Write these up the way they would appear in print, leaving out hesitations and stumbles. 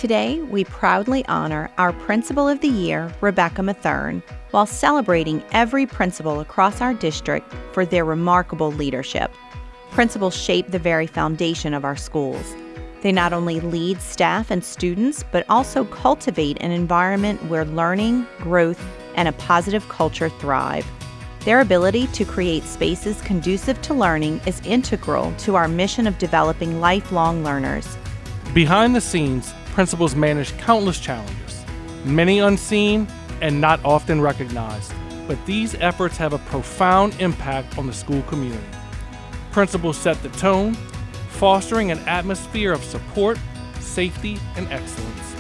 Today, we proudly honor our Principal of the Year, Rebecca Matherne, while celebrating every principal across our district for their remarkable leadership. Principals shape the very foundation of our schools. They not only lead staff and students, but also cultivate an environment where learning, growth, and a positive culture thrive. Their ability to create spaces conducive to learning is integral to our mission of developing lifelong learners. Behind the scenes, principals manage countless challenges, many unseen and not often recognized, but these efforts have a profound impact on the school community. Principals set the tone, fostering an atmosphere of support, safety, and excellence.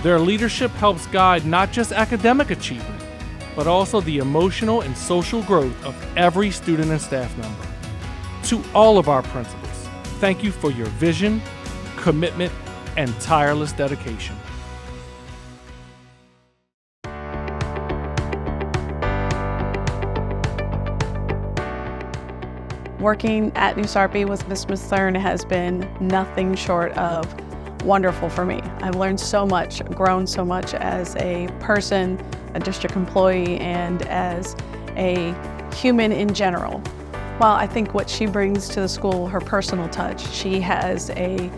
Their leadership helps guide not just academic achievement, but also the emotional and social growth of every student and staff member. To all of our principals, thank you for your vision, commitment, and tireless dedication. Working at New Sarpy with Ms. Matherne has been nothing short of wonderful for me. I've learned so much, grown so much as a person, a district employee, and as a human in general. Well, I think what she brings to the school, her personal touch. She has a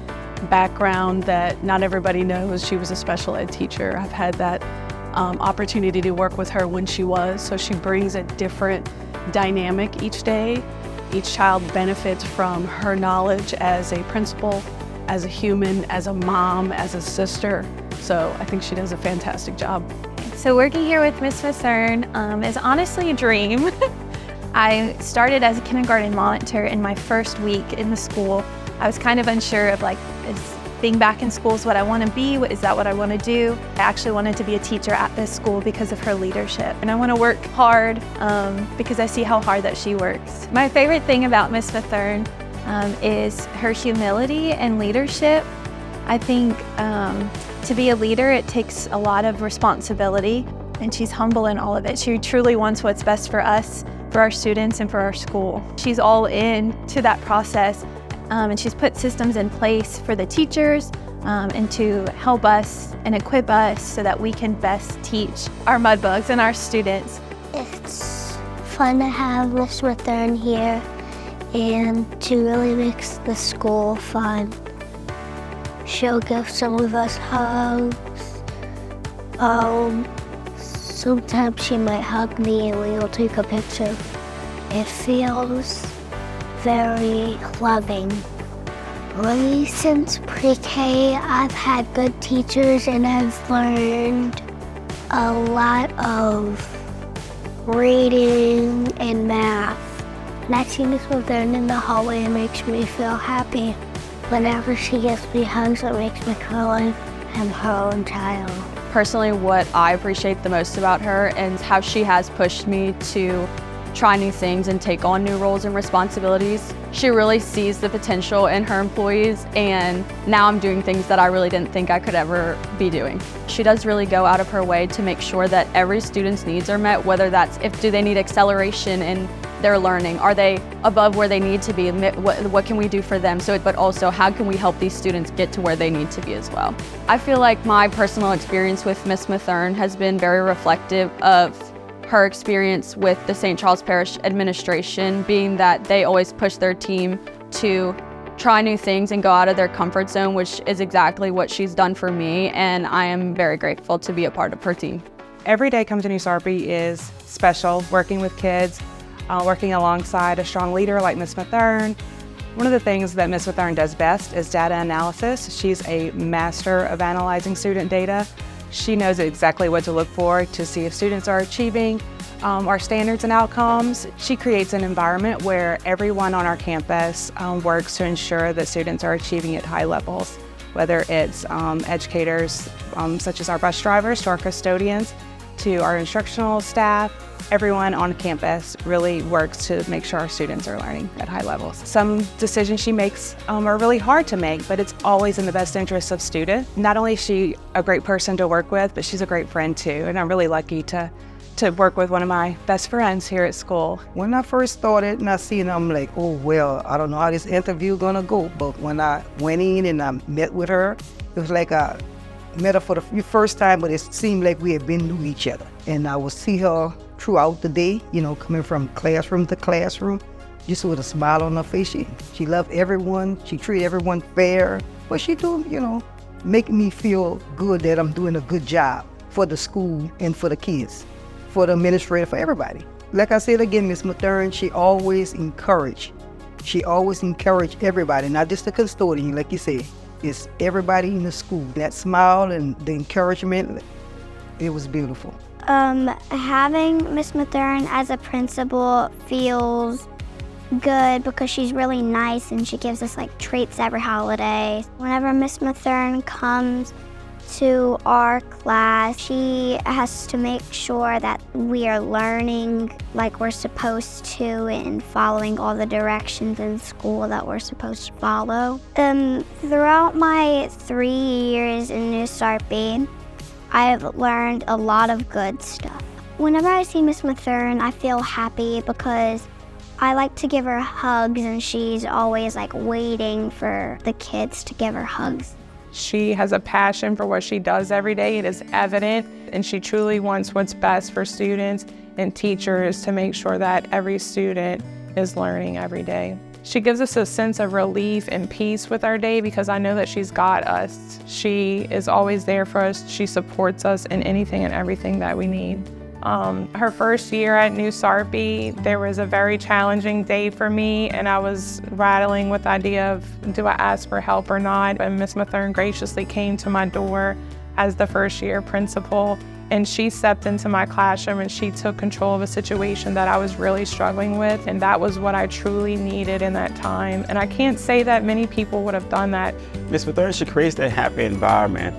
background that not everybody knows. She was a special ed teacher. I've had that opportunity to work with her when she was, so she brings a different dynamic each day. Each child benefits from her knowledge as a principal, as a human, as a mom, as a sister. So I think she does a fantastic job. So working here with Ms. Matherne is honestly a dream. I started as a kindergarten monitor in my first week in the school. I was kind of unsure of is being back in school is what I want to be? Is that what I want to do? I actually wanted to be a teacher at this school because of her leadership. And I want to work hard because I see how hard that she works. My favorite thing about Ms. Matherne is her humility and leadership. I think to be a leader, it takes a lot of responsibility, and she's humble in all of it. She truly wants what's best for us, for our students, and for our school. She's all in to that process. And she's put systems in place for the teachers and to help us and equip us so that we can best teach our mudbugs and our students. It's fun to have Miss Matherne here and to really make the school fun. She'll give some of us hugs. Sometimes she might hug me and we'll take a picture. It feels very loving. Really, since pre-K, I've had good teachers and I've learned a lot of reading and math. And I see Miss Matherne in the hallway, it makes me feel happy. Whenever she gives me hugs, it makes me feel like I'm her own child. Personally, what I appreciate the most about her is how she has pushed me to try new things and take on new roles and responsibilities. She really sees the potential in her employees, and now I'm doing things that I really didn't think I could ever be doing. She does really go out of her way to make sure that every student's needs are met, whether that's do they need acceleration in their learning, are they above where they need to be, what can we do for them, but also how can we help these students get to where they need to be as well. I feel like my personal experience with Ms. Matherne has been very reflective of her experience with the St. Charles Parish administration, being that they always push their team to try new things and go out of their comfort zone, which is exactly what she's done for me, and I am very grateful to be a part of her team. Every day coming to New Sarpy is special, working with kids, working alongside a strong leader like Ms. Matherne. One of the things that Ms. Matherne does best is data analysis. She's a master of analyzing student data. She knows exactly what to look for to see if students are achieving our standards and outcomes. She creates an environment where everyone on our campus works to ensure that students are achieving at high levels, whether it's educators such as our bus drivers to our custodians to our instructional staff. Everyone on campus really works to make sure our students are learning at high levels. Some decisions she makes are really hard to make, but it's always in the best interest of students. Not only is she a great person to work with, but she's a great friend too, and I'm really lucky to work with one of my best friends here at school. When I first started and I seen her, I'm like, oh well, I don't know how this interview gonna go, but when I went in and I met with her, it was like I met her for the first time, but it seemed like we had been to each other. And I would see her throughout the day, coming from classroom to classroom, just with a smile on her face. She loved everyone. She treated everyone fair. But she do, make me feel good that I'm doing a good job for the school and for the kids, for the administrator, for everybody. Like I said again, Miss Matherne, she always encouraged everybody, not just the custodian, like you said. It's everybody in the school. That smile and the encouragement, it was beautiful. Having Miss Matherne as a principal feels good because she's really nice and she gives us like treats every holiday. Whenever Miss Matherne comes to our class, she has to make sure that we are learning like we're supposed to and following all the directions in school that we're supposed to follow. Throughout my 3 years in New Sarpy, I've learned a lot of good stuff. Whenever I see Miss Matherne, I feel happy because I like to give her hugs and she's always like waiting for the kids to give her hugs. She has a passion for what she does every day. It is evident, and she truly wants what's best for students and teachers to make sure that every student is learning every day. She gives us a sense of relief and peace with our day because I know that she's got us. She is always there for us. She supports us in anything and everything that we need. Her first year at New Sarpy, there was a very challenging day for me, and I was rattling with the idea of, do I ask for help or not? And Ms. Matherne graciously came to my door as the first year principal, and she stepped into my classroom and she took control of a situation that I was really struggling with, and that was what I truly needed in that time. And I can't say that many people would have done that. Ms. Matherne, she creates that happy environment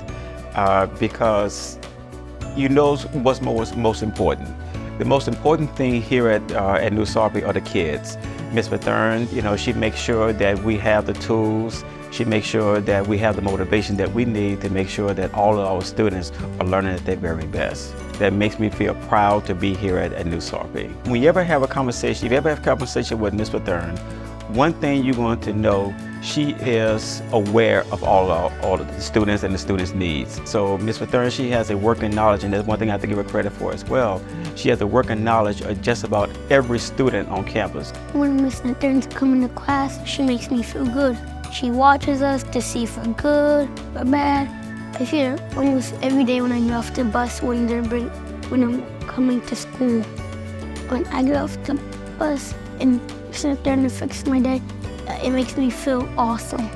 because you know what's most important. The most important thing here at New Sarpy are the kids. Ms. Matherne, she makes sure that we have the tools. She makes sure that we have the motivation that we need to make sure that all of our students are learning at their very best. That makes me feel proud to be here at New Sarpy. When you ever have a conversation, if you ever have a conversation with Ms. Matherne, one thing you're going to know, she is aware of all of the students and the students' needs. So Ms. Matherne, she has a working knowledge, and that's one thing I have to give her credit for as well. She has a working knowledge of just about every student on campus. When Ms. Matherne's coming to class, she makes me feel good. She watches us to see if we're good or bad. I feel almost every day when I get off the bus when I'm coming to school. When I get off the bus and sit there and fix my day, it makes me feel awesome.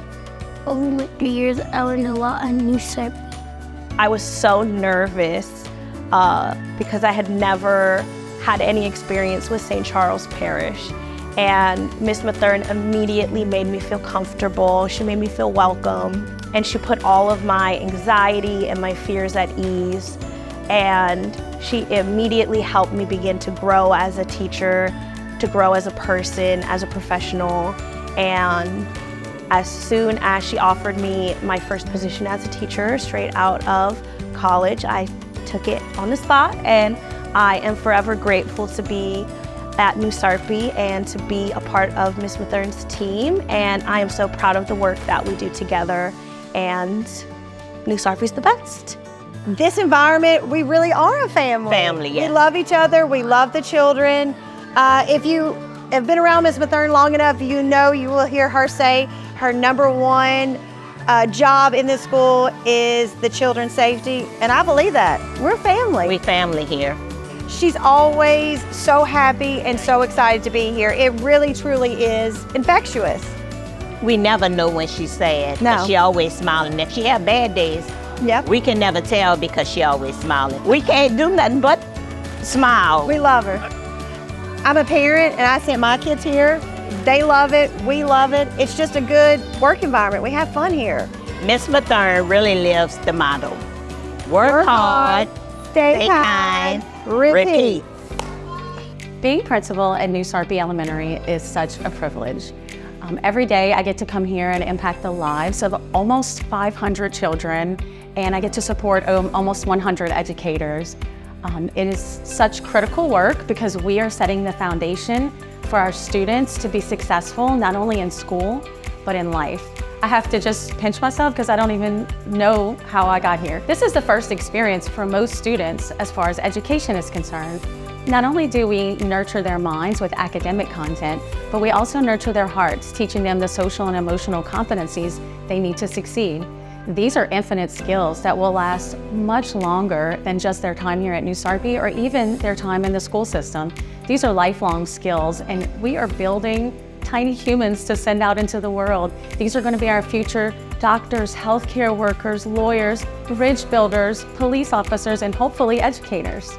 Over my 3 years, I learned a lot on New Sarpy. I was so nervous because I had never had any experience with St. Charles Parish. And Ms. Matherne immediately made me feel comfortable. She made me feel welcome. And she put all of my anxiety and my fears at ease. And she immediately helped me begin to grow as a teacher, to grow as a person, as a professional. And as soon as she offered me my first position as a teacher straight out of college, I took it on the spot, and I am forever grateful to be at New Sarpy and to be a part of Ms. Mathern's team. And I am so proud of the work that we do together, and New Sarpy's the best. This environment, we really are a family. Family, yes. We love each other, we love the children. If you have been around Ms. Matherne long enough, you will hear her say her #1 job in this school is the children's safety, and I believe that. We're family. We family here. She's always so happy and so excited to be here. It really, truly is infectious. We never know when she's sad. No. She always smiling. If she have bad days, Yep. we can never tell because she always smiling. We can't do nothing but smile. We love her. I'm a parent and I sent my kids here. They love it, we love it. It's just a good work environment. We have fun here. Miss Matherne really lives the motto. Work hard, stay kind, repeat. Being principal at New Sarpy Elementary is such a privilege. Every day I get to come here and impact the lives of almost 500 children, and I get to support almost 100 educators. It is such critical work because we are setting the foundation for our students to be successful, not only in school, but in life. I have to just pinch myself because I don't even know how I got here. This is the first experience for most students as far as education is concerned. Not only do we nurture their minds with academic content, but we also nurture their hearts, teaching them the social and emotional competencies they need to succeed. These are infinite skills that will last much longer than just their time here at New Sarpy or even their time in the school system. These are lifelong skills, and we are building tiny humans to send out into the world. These are going to be our future doctors, healthcare workers, lawyers, bridge builders, police officers, and hopefully educators.